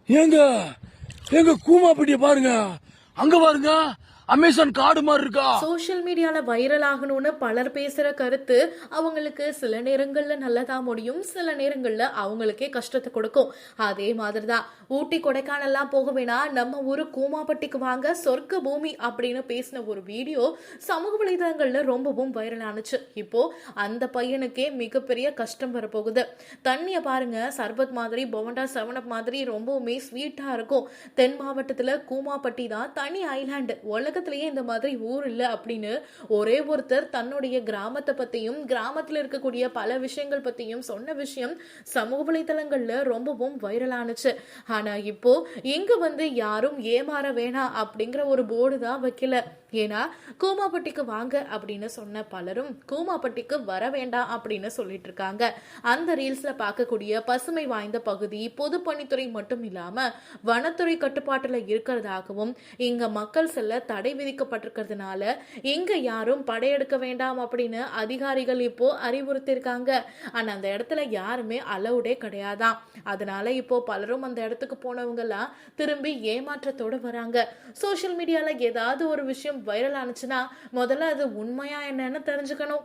ஏங்க எங்க கூமாப்பட்டிய பாருங்க, அங்க பாருங்க அமேசான் காடு மாதிரி இருக்கா. சோஷியல் மீடியால வைரல் ஆகணும்னு பலர் பேசுற கருத்து அவங்களுக்கு சில நேரங்கள்ல நல்லதா முடியும், சில நேரங்கள்ல அவங்களுக்கே கஷ்டத்தை கொடுக்கும். அதே மாதிரிதான் ஊட்டி கொடைக்கானல்லாம் போக வேணாம், நம்ம ஊரு கூமாப்பட்டிக்கு வாங்க சொர்க்க பூமி அப்படின்னு பேசின ஒரு வீடியோ சமூக வலைதளங்கள்ல ரொம்பவும் வைரல் ஆனுச்சு. இப்போ அந்த பையனுக்கே மிகப்பெரிய கஷ்டம் வரப்போகுது. தண்ணிய பாருங்க, சர்பத் மாதிரி, போண்டா, செவனப் மாதிரி ரொம்பவுமே ஸ்வீட்டா இருக்கும். தென் மாவட்டத்துல கூமாப்பட்டி தான் தனி ஐலாண்டு. உலகத்திலேயே இந்த மாதிரி ஊர் இல்ல அப்படின்னு ஒரே ஒருத்தர் தன்னுடைய கிராமத்தை பத்தியும் கிராமத்துல இருக்கக்கூடிய பல விஷயங்கள் பத்தியும் சொன்ன விஷயம் சமூக வலைதளங்கள்ல ரொம்பவும் வைரல் ஆனுச்சு. ஆனா இப்போ இங்க வந்து யாரும் ஏமாற வேணாம் அப்படிங்கிற ஒரு போர்டு தான் வைக்கல. ஏன்னா கூமாப்பட்டிக்கு வாங்க அப்படின்னு சொன்ன பலரும் கூமாப்பட்டிக்கு வர வேண்டாம் அப்படின்னு சொல்லிட்டு இருக்காங்க. அந்த ரீல்ஸ்ல பார்க்கக்கூடிய பசுமை வாய்ந்த பகுதி பொதுப்பணித்துறை மட்டும் இல்லாம வனத்துறை கட்டுப்பாட்டுல இருக்கிறதாகவும் இங்க மக்கள் செல்ல தடை விதிக்கப்பட்டிருக்கிறதுனால இங்க யாரும் படையெடுக்க வேண்டாம் அப்படின்னு அதிகாரிகள் இப்போ அறிவுறுத்திருக்காங்க. ஆனா அந்த இடத்துல யாருமே அலவுடே கிடையாதான். அதனால இப்போ பலரும் அந்த இடத்துக்கு போனவங்க எல்லாம் திரும்பி ஏமாற்றத்தோட வராங்க. சோசியல் மீடியால ஏதாவது ஒரு விஷயம் வைரல் ஆனிச்சுன்னா முதல்ல அது உண்மையா என்னன்னு தெரிஞ்சுக்கணும்.